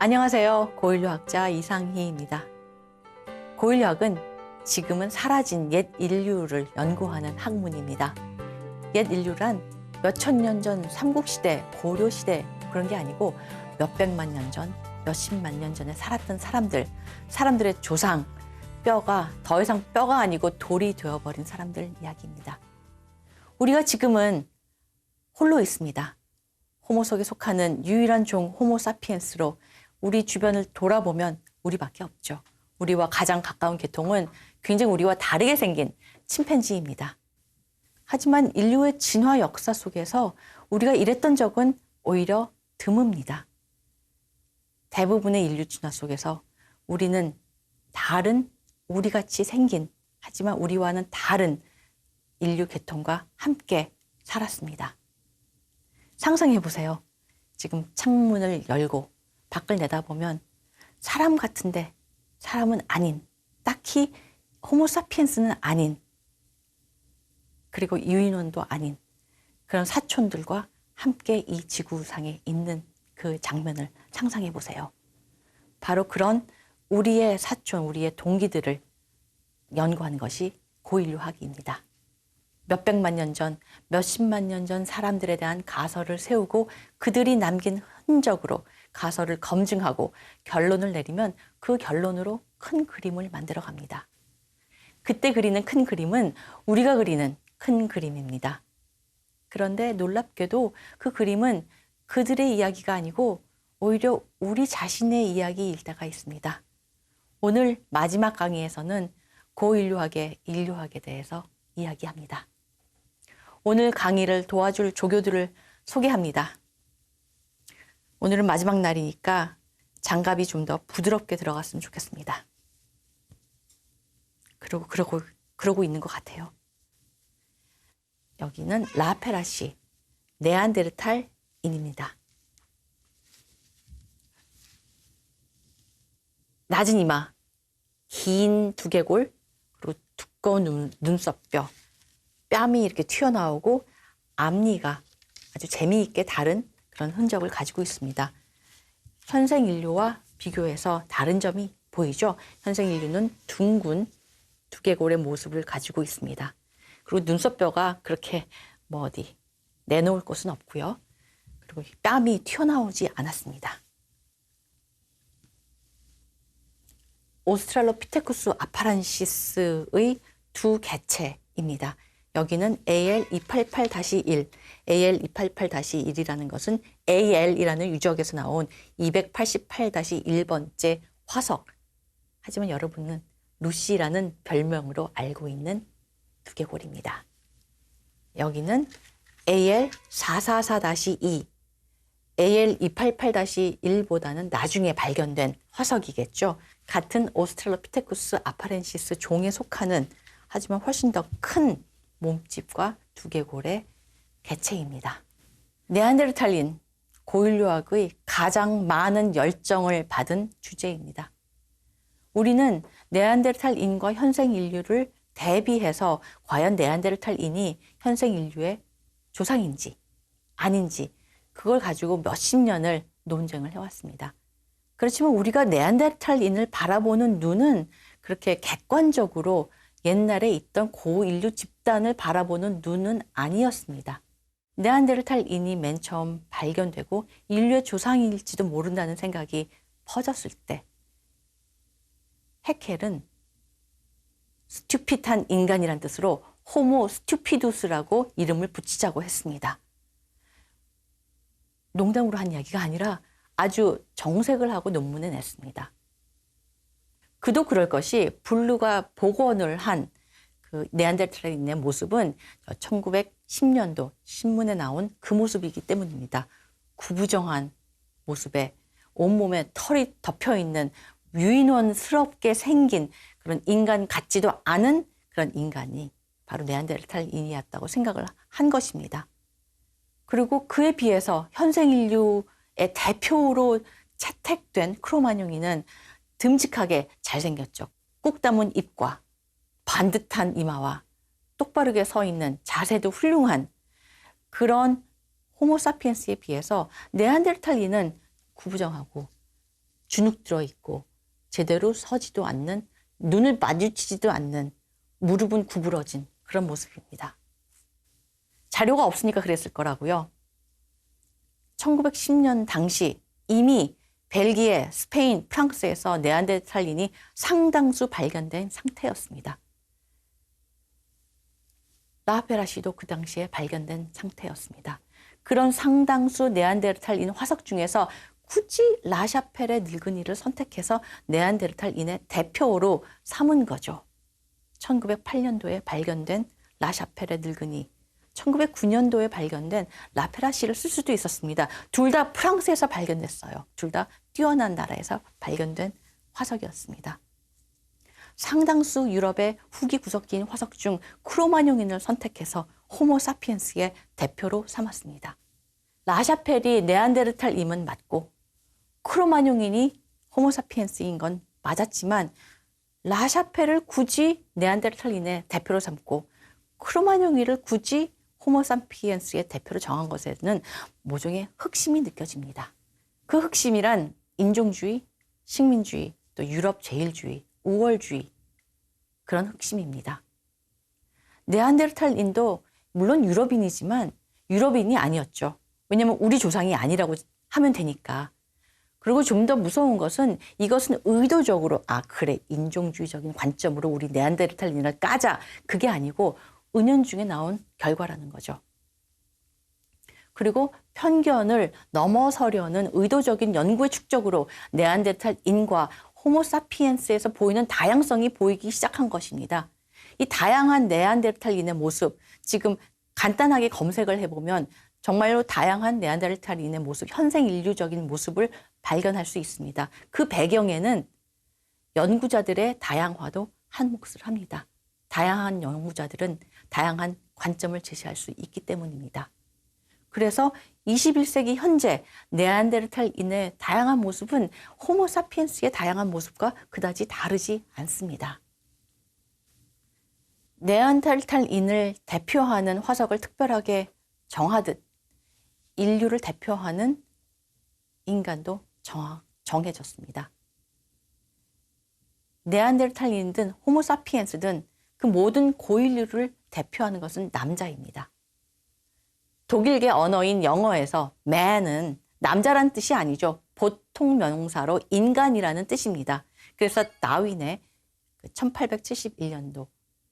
안녕하세요. 고인류학자 이상희입니다. 고인류학은 지금은 사라진 옛 인류를 연구하는 학문입니다. 옛 인류란 몇천 년 전 삼국시대, 고려시대 그런 게 아니고 몇백만 년 전, 몇십만 년 전에 살았던 사람들의 조상, 뼈가 더 이상 뼈가 아니고 돌이 되어버린 사람들 이야기입니다. 우리가 지금은 홀로 있습니다. 호모 속에 속하는 유일한 종 호모사피엔스로 우리 주변을 돌아보면 우리밖에 없죠. 우리와 가장 가까운 계통은 굉장히 우리와 다르게 생긴 침팬지입니다. 하지만 인류의 진화 역사 속에서 우리가 이랬던 적은 오히려 드뭅니다. 대부분의 인류 진화 속에서 우리는 다른 우리같이 생긴 하지만 우리와는 다른 인류 계통과 함께 살았습니다. 상상해 보세요. 지금 창문을 열고 밖을 내다보면 사람 같은데 사람은 아닌, 딱히 호모사피엔스는 아닌, 그리고 유인원도 아닌 그런 사촌들과 함께 이 지구상에 있는 그 장면을 상상해 보세요. 바로 그런 우리의 사촌, 우리의 동기들을 연구하는 것이 고인류학입니다. 몇백만 년 전, 몇십만 년 전 사람들에 대한 가설을 세우고 그들이 남긴 흔적으로 가설을 검증하고 결론을 내리면 그 결론으로 큰 그림을 만들어 갑니다. 그때 그리는 큰 그림은 우리가 그리는 큰 그림입니다. 그런데 놀랍게도 그 그림은 그들의 이야기가 아니고 오히려 우리 자신의 이야기일 때가 있습니다. 오늘 마지막 강의에서는 고인류학의 인류학에 대해서 이야기합니다. 오늘 강의를 도와줄 조교들을 소개합니다. 오늘은 마지막 날이니까 장갑이 좀 더 부드럽게 들어갔으면 좋겠습니다. 그러고 있는 것 같아요. 여기는 라페라시, 네안데르탈인입니다. 낮은 이마, 긴 두개골, 그리고 두꺼운 눈썹뼈, 뺨이 이렇게 튀어나오고 앞니가 아주 재미있게 다른 그런 흔적을 가지고 있습니다. 현생 인류와 비교해서 다른 점이 보이죠? 현생 인류는 둥근 두개골의 모습을 가지고 있습니다. 그리고 눈썹뼈가 그렇게 어디 내놓을 곳은 없고요. 그리고 뺨이 튀어나오지 않았습니다. 오스트랄로피테쿠스 아파란시스의 두 개체입니다. 여기는 AL288-1, AL288-1이라는 것은 AL이라는 유적에서 나온 288-1번째 화석. 하지만 여러분은 루시라는 별명으로 알고 있는 두개골입니다. 여기는 AL444-2, AL288-1보다는 나중에 발견된 화석이겠죠. 같은 오스트랄로피테쿠스 아파렌시스 종에 속하는 하지만 훨씬 더 큰 몸집과 두개골의 개체입니다. 네안데르탈인, 고인류학의 가장 많은 열정을 받은 주제입니다. 우리는 네안데르탈인과 현생 인류를 대비해서 과연 네안데르탈인이 현생 인류의 조상인지 아닌지 그걸 가지고 몇십 년을 논쟁을 해왔습니다. 그렇지만 우리가 네안데르탈인을 바라보는 눈은 그렇게 객관적으로 옛날에 있던 고인류 집단을 바라보는 눈은 아니었습니다. 네안데르탈인이 맨 처음 발견되고 인류의 조상일지도 모른다는 생각이 퍼졌을 때 해켈은 스튜핏한 인간이란 뜻으로 호모 스튜피두스라고 이름을 붙이자고 했습니다. 농담으로 한 이야기가 아니라 아주 정색을 하고 논문에 냈습니다. 그도 그럴 것이 블루가 복원을 한 그 네안데르탈인의 모습은 1910년도 신문에 나온 그 모습이기 때문입니다. 구부정한 모습에 온몸에 털이 덮여있는 유인원스럽게 생긴 그런 인간 같지도 않은 그런 인간이 바로 네안데르탈인이었다고 생각을 한 것입니다. 그리고 그에 비해서 현생 인류의 대표로 채택된 크로마뇽인은 듬직하게 잘생겼죠. 꾹 담은 입과 반듯한 이마와 똑바르게 서 있는 자세도 훌륭한 그런 호모사피엔스에 비해서 네안데르탈인은 구부정하고 주눅 들어 있고 제대로 서지도 않는, 눈을 마주치지도 않는, 무릎은 구부러진 그런 모습입니다. 자료가 없으니까 그랬을 거라고요. 1910년 당시 이미 벨기에, 스페인, 프랑스에서 네안데르탈인이 상당수 발견된 상태였습니다. 라하페라 씨도 그 당시에 발견된 상태였습니다. 그런 상당수 네안데르탈인 화석 중에서 굳이 라샤펠의 늙은이를 선택해서 네안데르탈인의 대표로 삼은 거죠. 1908년도에 발견된 라샤펠의 늙은이, 1909년도에 발견된 라페라 씨를 쓸 수도 있었습니다. 둘 다 프랑스에서 발견됐어요. 둘 다 뛰어난 나라에서 발견된 화석이었습니다. 상당수 유럽의 후기 구석기인 화석 중 크로마뇽인을 선택해서 호모사피엔스의 대표로 삼았습니다. 라샤펠이 네안데르탈임은 맞고 크로마뇽인이 호모사피엔스인 건 맞았지만 라샤펠을 굳이 네안데르탈인의 대표로 삼고 크로마뇽인을 굳이 호모사피엔스의 대표로 정한 것에는 모종의 흑심이 느껴집니다. 그 흑심이란 인종주의, 식민주의, 또 유럽 제일주의, 우월주의, 그런 흑심입니다. 네안데르탈인도 물론 유럽인이지만 유럽인이 아니었죠. 왜냐하면 우리 조상이 아니라고 하면 되니까. 그리고 좀 더 무서운 것은 이것은 의도적으로 그래 인종주의적인 관점으로 우리 네안데르탈인을 까자, 그게 아니고 은연중에 나온 결과라는 거죠. 그리고 편견을 넘어서려는 의도적인 연구의 축적으로 네안데르탈인과 호모사피엔스에서 보이는 다양성이 보이기 시작한 것입니다. 이 다양한 네안데르탈인의 모습, 지금 간단하게 검색을 해보면 정말로 다양한 네안데르탈인의 모습, 현생 인류적인 모습을 발견할 수 있습니다. 그 배경에는 연구자들의 다양화도 한 몫을 합니다. 다양한 연구자들은 다양한 관점을 제시할 수 있기 때문입니다. 그래서 21세기 현재 네안데르탈인의 다양한 모습은 호모사피엔스의 다양한 모습과 그다지 다르지 않습니다. 네안데르탈인을 대표하는 화석을 특별하게 정하듯 인류를 대표하는 인간도 정해졌습니다. 네안데르탈인이든 호모사피엔스든 그 모든 고인류를 대표하는 것은 남자입니다. 독일계 언어인 영어에서 man은 남자란 뜻이 아니죠. 보통 명사로 인간이라는 뜻입니다. 그래서 다윈의 1871년도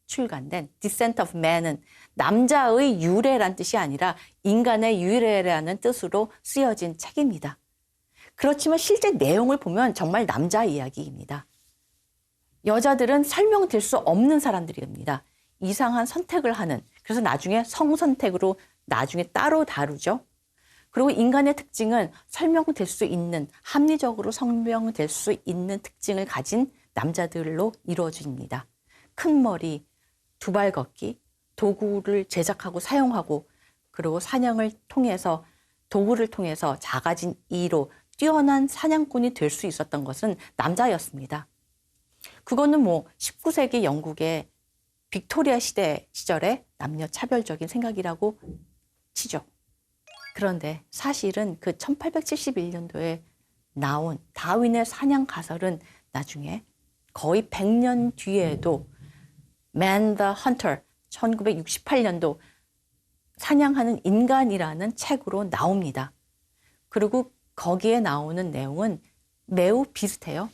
출간된 Descent of Man은 남자의 유래란 뜻이 아니라 인간의 유래라는 뜻으로 쓰여진 책입니다. 그렇지만 실제 내용을 보면 정말 남자 이야기입니다. 여자들은 설명될 수 없는 사람들입니다. 이상한 선택을 하는, 그래서 나중에 성선택으로 나중에 따로 다루죠. 그리고 인간의 특징은 설명될 수 있는, 합리적으로 설명될 수 있는 특징을 가진 남자들로 이루어집니다. 큰 머리, 두발 걷기, 도구를 제작하고 사용하고, 그리고 사냥을 통해서, 도구를 통해서 작아진 이로 뛰어난 사냥꾼이 될 수 있었던 것은 남자였습니다. 그거는 19세기 영국의 빅토리아 시절의 남녀 차별적인 생각이라고 치죠. 그런데 사실은 그 1871년도에 나온 다윈의 사냥 가설은 나중에 거의 100년 뒤에도 Man the Hunter 1968년도 사냥하는 인간이라는 책으로 나옵니다. 그리고 거기에 나오는 내용은 매우 비슷해요.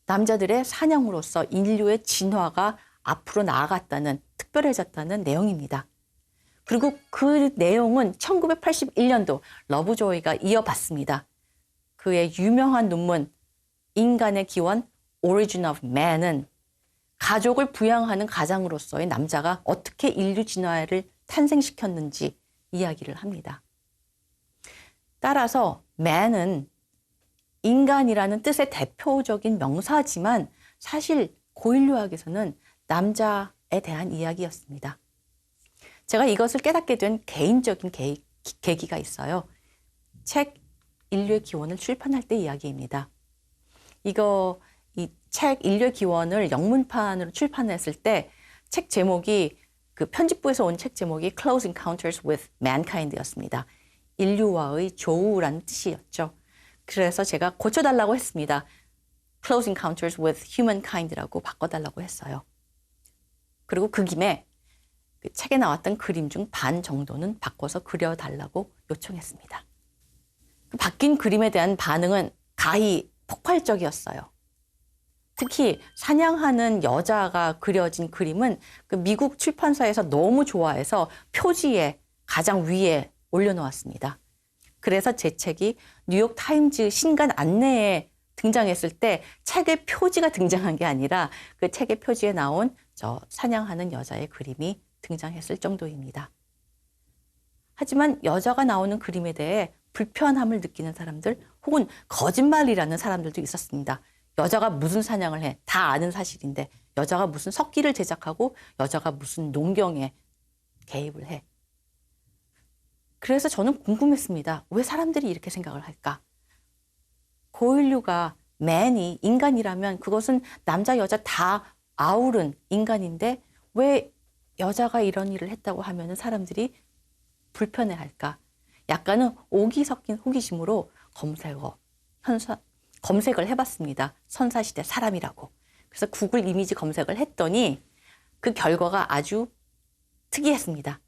남자들의 사냥으로서 인류의 진화가 앞으로 나아갔다는, 특별해졌다는 내용입니다. 그리고 그 내용은 1981년도 러브조이가 이어받습니다. 그의 유명한 논문 인간의 기원 Origin of Man은 가족을 부양하는 가장으로서의 남자가 어떻게 인류 진화를 탄생시켰는지 이야기를 합니다. 따라서 man은 인간이라는 뜻의 대표적인 명사지만 사실 고인류학에서는 남자에 대한 이야기였습니다. 제가 이것을 깨닫게 된 개인적인 계기가 있어요. 책 인류의 기원을 출판할 때 이야기입니다. 이 책 인류의 기원을 영문판으로 출판했을 때 책 제목이, 그 편집부에서 온 책 제목이 Close Encounters with Mankind였습니다. 인류와의 조우라는 뜻이었죠. 그래서 제가 고쳐달라고 했습니다. Close Encounters with Humankind라고 바꿔달라고 했어요. 그리고 그 김에 그 책에 나왔던 그림 중 반 정도는 바꿔서 그려달라고 요청했습니다. 그 바뀐 그림에 대한 반응은 가히 폭발적이었어요. 특히 사냥하는 여자가 그려진 그림은 그 미국 출판사에서 너무 좋아해서 표지에 가장 위에 올려놓았습니다. 그래서 제 책이 뉴욕 타임즈 신간 안내에 등장했을 때 책의 표지가 등장한 게 아니라 그 책의 표지에 나온 저 사냥하는 여자의 그림이 등장했을 정도입니다. 하지만 여자가 나오는 그림에 대해 불편함을 느끼는 사람들 혹은 거짓말이라는 사람들도 있었습니다. 여자가 무슨 사냥을 해? 다 아는 사실인데 여자가 무슨 석기를 제작하고 여자가 무슨 농경에 개입을 해? 그래서 저는 궁금했습니다. 왜 사람들이 이렇게 생각을 할까? 고인류가 man이 인간이라면 그것은 남자 여자 다 아우른 인간인데 왜 여자가 이런 일을 했다고 하면 사람들이 불편해할까? 약간은 오기 섞인 호기심으로 검색을 해봤습니다. 선사시대 사람이라고. 그래서 구글 이미지 검색을 했더니 그 결과가 아주 특이했습니다.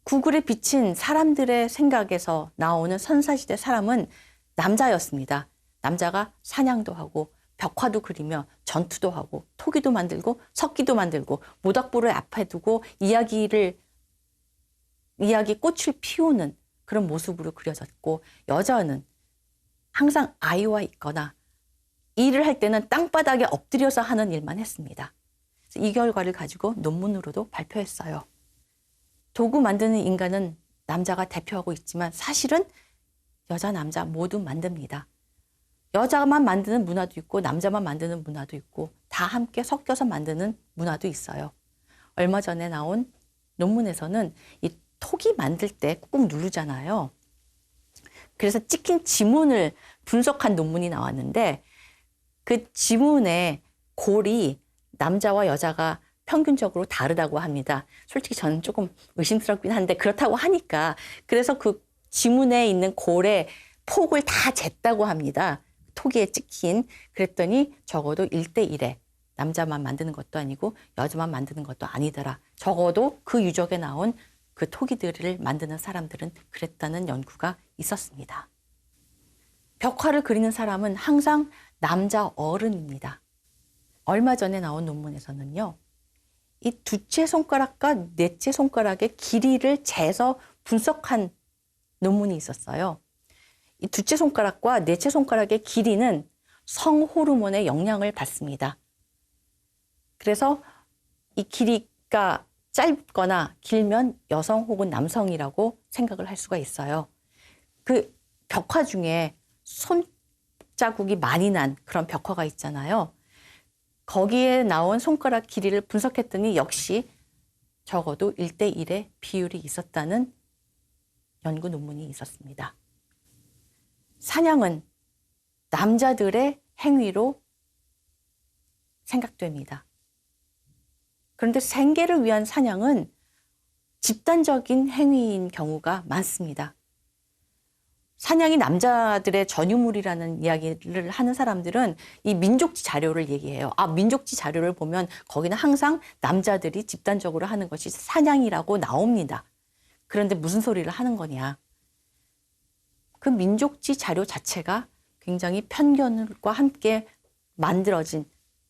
구글에 비친 사람들의 생각에서 나오는 선사시대 사람은 남자였습니다. 남자가 사냥도 하고 벽화도 그리며 전투도 하고 토기도 만들고 석기도 만들고 모닥불을 앞에 두고 이야기 꽃을 피우는 그런 모습으로 그려졌고 여자는 항상 아이와 있거나 일을 할 때는 땅바닥에 엎드려서 하는 일만 했습니다. 이 결과를 가지고 논문으로도 발표했어요. 도구 만드는 인간은 남자가 대표하고 있지만 사실은 여자, 남자 모두 만듭니다. 여자만 만드는 문화도 있고 남자만 만드는 문화도 있고 다 함께 섞여서 만드는 문화도 있어요. 얼마 전에 나온 논문에서는 이 톡이 만들 때 꾹꾹 누르잖아요. 그래서 찍힌 지문을 분석한 논문이 나왔는데 그 지문의 골이 남자와 여자가 평균적으로 다르다고 합니다. 솔직히 저는 조금 의심스럽긴 한데 그렇다고 하니까 그래서 그 지문에 있는 골의 폭을 다 쟀다고 합니다. 토기에 찍힌. 그랬더니 적어도 1대1에 남자만 만드는 것도 아니고 여자만 만드는 것도 아니더라. 적어도 그 유적에 나온 그 토기들을 만드는 사람들은 그랬다는 연구가 있었습니다. 벽화를 그리는 사람은 항상 남자 어른입니다. 얼마 전에 나온 논문에서는요. 이 두째 손가락과 넷째 손가락의 길이를 재서 분석한 논문이 있었어요. 이 두째 손가락과 넷째 손가락의 길이는 성호르몬의 영향을 받습니다. 그래서 이 길이가 짧거나 길면 여성 혹은 남성이라고 생각을 할 수가 있어요. 그 벽화 중에 손자국이 많이 난 그런 벽화가 있잖아요. 거기에 나온 손가락 길이를 분석했더니 역시 적어도 1대1의 비율이 있었다는 연구 논문이 있었습니다. 사냥은 남자들의 행위로 생각됩니다. 그런데 생계를 위한 사냥은 집단적인 행위인 경우가 많습니다. 사냥이 남자들의 전유물이라는 이야기를 하는 사람들은 이 민족지 자료를 얘기해요. 민족지 자료를 보면 거기는 항상 남자들이 집단적으로 하는 것이 사냥이라고 나옵니다. 그런데 무슨 소리를 하는 거냐. 그 민족지 자료 자체가 굉장히 편견과 함께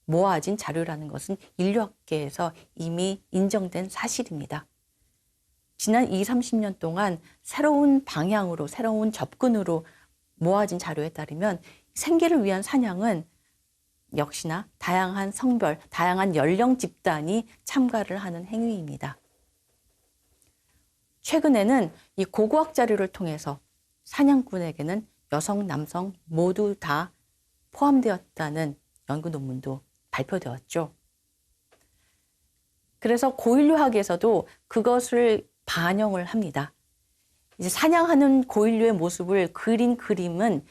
모아진 자료라는 것은 인류학계에서 이미 인정된 사실입니다. 지난 20, 30년 동안 새로운 방향으로, 새로운 접근으로 모아진 자료에 따르면 생계를 위한 사냥은 역시나 다양한 성별, 다양한 연령 집단이 참가를 하는 행위입니다. 최근에는 이 고고학 자료를 통해서 사냥꾼에게는 여성, 남성 모두 다 포함되었다는 연구 논문도 발표되었죠. 그래서 고인류학에서도 그것을 반영을 합니다. 이제 사냥하는 고인류의 모습을 그린 그림은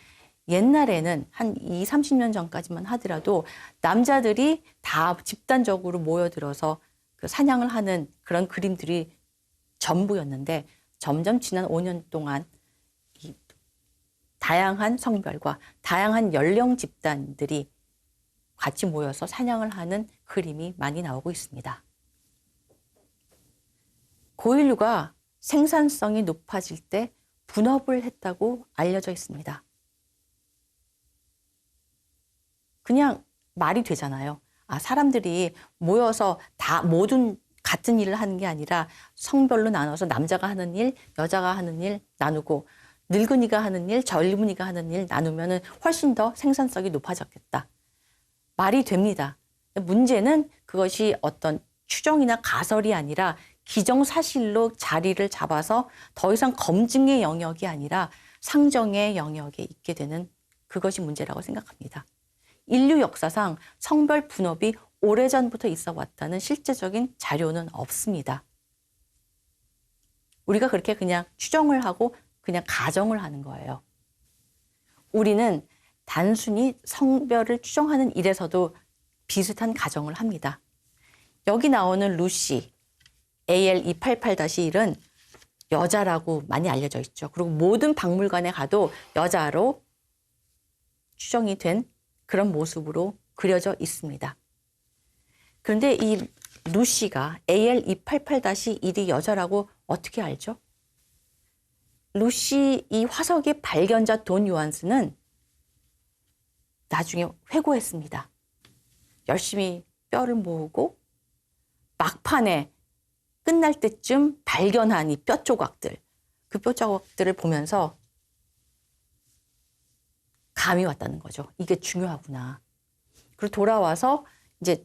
옛날에는 한 20, 30년 전까지만 하더라도 남자들이 다 집단적으로 모여들어서 그 사냥을 하는 그런 그림들이 전부였는데 점점 지난 5년 동안 다양한 성별과 다양한 연령 집단들이 같이 모여서 사냥을 하는 그림이 많이 나오고 있습니다. 고인류가 생산성이 높아질 때 분업을 했다고 알려져 있습니다. 그냥 말이 되잖아요. 사람들이 모여서 다 모든 같은 일을 하는 게 아니라 성별로 나눠서 남자가 하는 일, 여자가 하는 일 나누고 늙은이가 하는 일, 젊은이가 하는 일 나누면 훨씬 더 생산성이 높아졌겠다. 말이 됩니다. 문제는 그것이 어떤 추정이나 가설이 아니라 기정사실로 자리를 잡아서 더 이상 검증의 영역이 아니라 상정의 영역에 있게 되는 그것이 문제라고 생각합니다. 인류 역사상 성별 분업이 오래전부터 있어 왔다는 실제적인 자료는 없습니다. 우리가 그렇게 그냥 추정을 하고 그냥 가정을 하는 거예요. 우리는 단순히 성별을 추정하는 일에서도 비슷한 가정을 합니다. 여기 나오는 루시, AL288-1은 여자라고 많이 알려져 있죠. 그리고 모든 박물관에 가도 여자로 추정이 된 그런 모습으로 그려져 있습니다. 그런데 이 루시가 AL288-1이 여자라고 어떻게 알죠? 루시 이 화석의 발견자 돈 요한스는 나중에 회고했습니다. 열심히 뼈를 모으고 막판에 끝날 때쯤 발견한 이 뼈 조각들, 그 뼈 조각들을 보면서 감이 왔다는 거죠. 이게 중요하구나. 그리고 돌아와서 이제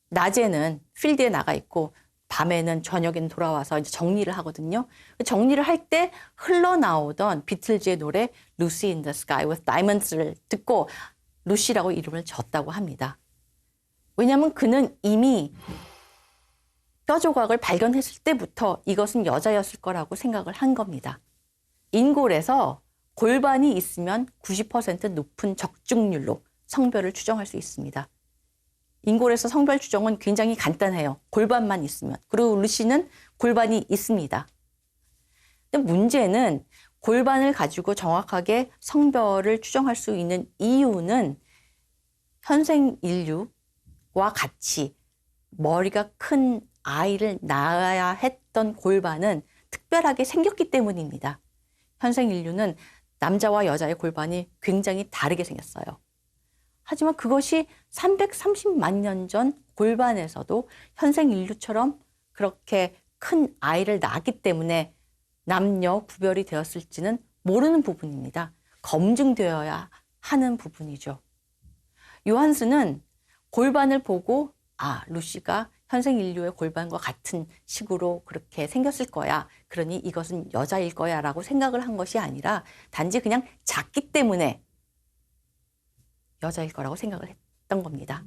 낮에는 필드에 나가 있고 밤에는 저녁에는 돌아와서 이제 정리를 하거든요. 정리를 할 때 흘러나오던 비틀즈의 노래 Lucy in the Sky with Diamonds를 듣고 루시라고 이름을 졌다고 합니다. 왜냐하면 그는 이미 뼈 조각을 발견했을 때부터 이것은 여자였을 거라고 생각을 한 겁니다. 인골에서 골반이 있으면 90% 높은 적중률로 성별을 추정할 수 있습니다. 인골에서 성별 추정은 굉장히 간단해요. 골반만 있으면. 그리고 루시는 골반이 있습니다. 근데 문제는 골반을 가지고 정확하게 성별을 추정할 수 있는 이유는 현생 인류와 같이 머리가 큰 아이를 낳아야 했던 골반은 특별하게 생겼기 때문입니다. 현생 인류는 남자와 여자의 골반이 굉장히 다르게 생겼어요. 하지만 그것이 330만 년 전 골반에서도 현생 인류처럼 그렇게 큰 아이를 낳았기 때문에 남녀 구별이 되었을지는 모르는 부분입니다. 검증되어야 하는 부분이죠. 요한스는 골반을 보고 루시가 현생 인류의 골반과 같은 식으로 그렇게 생겼을 거야. 그러니 이것은 여자일 거야 라고 생각을 한 것이 아니라 단지 그냥 작기 때문에 여자일 거라고 생각을 했던 겁니다.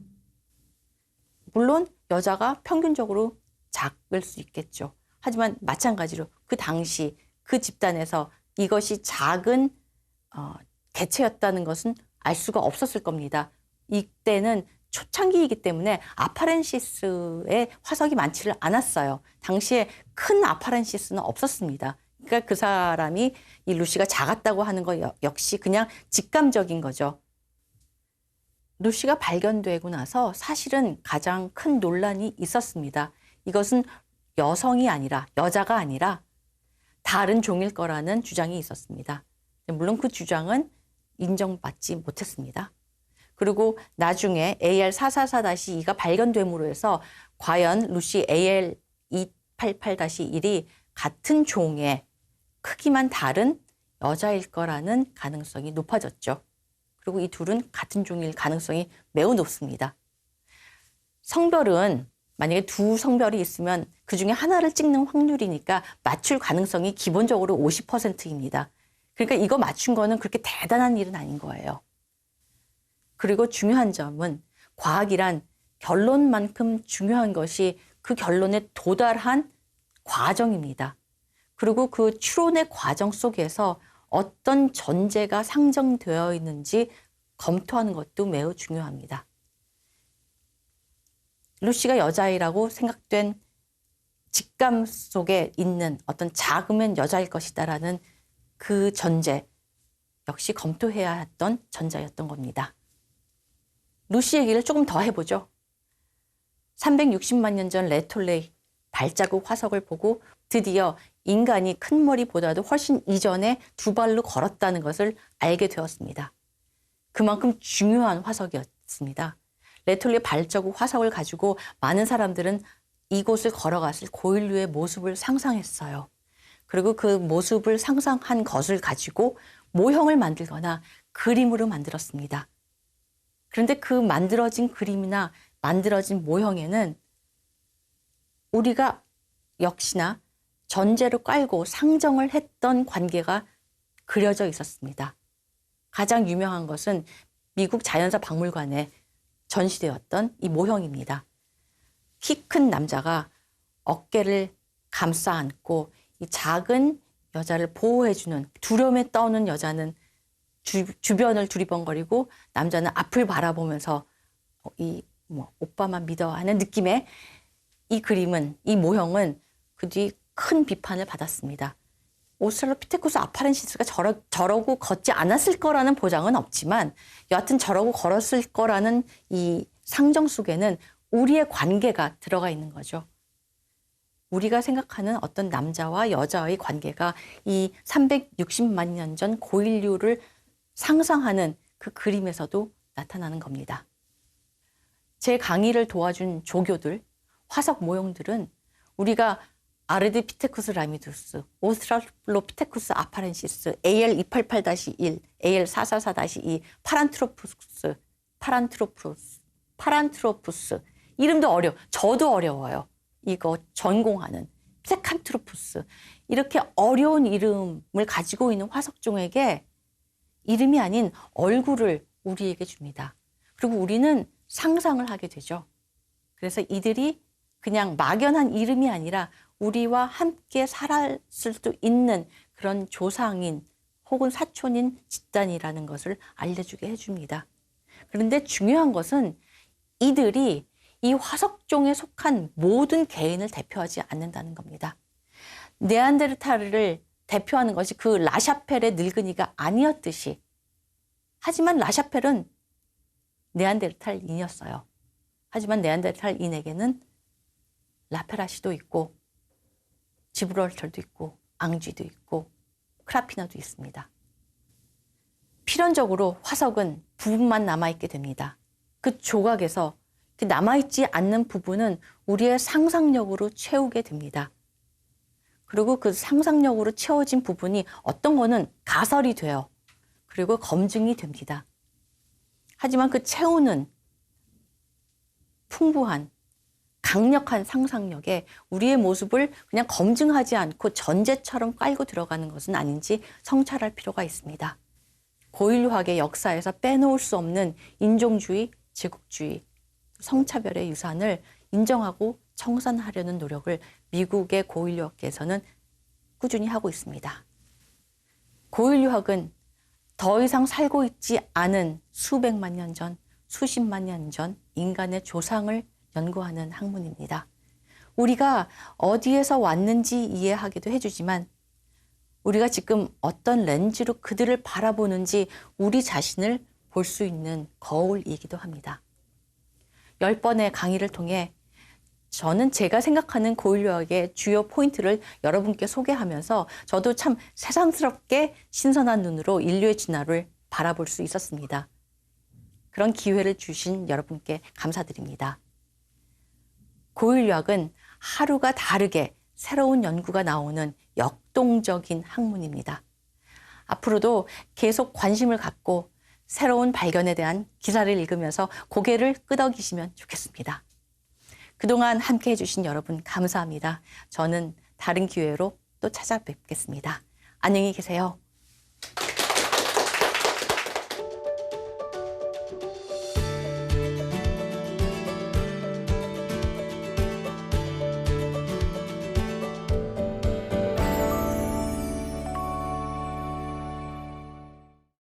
물론 여자가 평균적으로 작을 수 있겠죠. 하지만 마찬가지로 그 당시 그 집단에서 이것이 작은 개체였다는 것은 알 수가 없었을 겁니다. 이때는 초창기이기 때문에 아파렌시스의 화석이 많지를 않았어요. 당시에 큰 아파렌시스는 없었습니다. 그러니까 그 사람이 이 루시가 작았다고 하는 것 역시 그냥 직감적인 거죠. 루시가 발견되고 나서 사실은 가장 큰 논란이 있었습니다. 이것은 여성이 아니라 여자가 아니라 다른 종일 거라는 주장이 있었습니다. 물론 그 주장은 인정받지 못했습니다. 그리고 나중에 AL444-2가 발견됨으로 해서 과연 루시 AL288-1이 같은 종의 크기만 다른 여자일 거라는 가능성이 높아졌죠. 그리고 이 둘은 같은 종일 가능성이 매우 높습니다. 성별은 만약에 두 성별이 있으면 그중에 하나를 찍는 확률이니까 맞출 가능성이 기본적으로 50%입니다. 그러니까 이거 맞춘 거는 그렇게 대단한 일은 아닌 거예요. 그리고 중요한 점은 과학이란 결론만큼 중요한 것이 그 결론에 도달한 과정입니다. 그리고 그 추론의 과정 속에서 어떤 전제가 상정되어 있는지 검토하는 것도 매우 중요합니다. 루시가 여자아이라고 생각된 직감 속에 있는 어떤 작으면 여자일 것이다라는 그 전제, 역시 검토해야 했던 전자였던 겁니다. 루시 얘기를 조금 더 해보죠. 360만 년 전 레톨레이 발자국 화석을 보고 드디어 인간이 큰 머리보다도 훨씬 이전에 두 발로 걸었다는 것을 알게 되었습니다. 그만큼 중요한 화석이었습니다. 레톨레이 발자국 화석을 가지고 많은 사람들은 이곳을 걸어갔을 고인류의 모습을 상상했어요. 그리고 그 모습을 상상한 것을 가지고 모형을 만들거나 그림으로 만들었습니다. 그런데 그 만들어진 그림이나 만들어진 모형에는 우리가 역시나 전제로 깔고 상정을 했던 관계가 그려져 있었습니다. 가장 유명한 것은 미국 자연사 박물관에 전시되었던 이 모형입니다. 키 큰 남자가 어깨를 감싸 안고 이 작은 여자를 보호해주는, 두려움에 떠오는 여자는 주변을 두리번거리고 남자는 앞을 바라보면서 오빠만 믿어 하는 느낌의 이 그림은, 이 모형은 그 뒤 큰 비판을 받았습니다. 오스트랄로피테쿠스 아파렌시스가 저러고 걷지 않았을 거라는 보장은 없지만 여하튼 저러고 걸었을 거라는 이 상정 속에는 우리의 관계가 들어가 있는 거죠. 우리가 생각하는 어떤 남자와 여자의 관계가 이 360만 년 전 고인류를 상상하는 그 그림에서도 나타나는 겁니다. 제 강의를 도와준 조교들, 화석 모형들은 우리가 아르디피테쿠스 라미두스, 오스트랄로피테쿠스 아파렌시스, AL288-1, AL444-2, 파란트로푸스, 이름도 어려워. 저도 어려워요. 이거 전공하는 피테칸트로푸스. 이렇게 어려운 이름을 가지고 있는 화석종에게 이름이 아닌 얼굴을 우리에게 줍니다. 그리고 우리는 상상을 하게 되죠. 그래서 이들이 그냥 막연한 이름이 아니라 우리와 함께 살았을 수도 있는 그런 조상인 혹은 사촌인 집단이라는 것을 알려주게 해줍니다. 그런데 중요한 것은 이들이 이 화석종에 속한 모든 개인을 대표하지 않는다는 겁니다. 네안데르탈을 대표하는 것이 그 라샤펠의 늙은이가 아니었듯이, 하지만 라샤펠은 네안데르탈인이었어요. 하지만 네안데르탈인에게는 라페라시도 있고 지브롤털도 있고 앙쥐도 있고 크라피나도 있습니다. 필연적으로 화석은 부분만 남아있게 됩니다. 그 조각에서 그 남아있지 않는 부분은 우리의 상상력으로 채우게 됩니다. 그리고 그 상상력으로 채워진 부분이 어떤 거는 가설이 돼요. 그리고 검증이 됩니다. 하지만 그 채우는 풍부한 강력한 상상력에 우리의 모습을 그냥 검증하지 않고 전제처럼 깔고 들어가는 것은 아닌지 성찰할 필요가 있습니다. 고인류학의 역사에서 빼놓을 수 없는 인종주의, 제국주의, 성차별의 유산을 인정하고 청산하려는 노력을 미국의 고인류학계에서는 꾸준히 하고 있습니다. 고인류학은 더 이상 살고 있지 않은 수백만 년 전, 수십만 년 전 인간의 조상을 연구하는 학문입니다. 우리가 어디에서 왔는지 이해하기도 해주지만 우리가 지금 어떤 렌즈로 그들을 바라보는지 우리 자신을 볼 수 있는 거울이기도 합니다. 10번의 강의를 통해 저는 제가 생각하는 고인류학의 주요 포인트를 여러분께 소개하면서 저도 참 새삼스럽게 신선한 눈으로 인류의 진화를 바라볼 수 있었습니다. 그런 기회를 주신 여러분께 감사드립니다. 고인류학은 하루가 다르게 새로운 연구가 나오는 역동적인 학문입니다. 앞으로도 계속 관심을 갖고 새로운 발견에 대한 기사를 읽으면서 고개를 끄덕이시면 좋겠습니다. 그동안 함께 해주신 여러분 감사합니다. 저는 다른 기회로 또 찾아뵙겠습니다. 안녕히 계세요.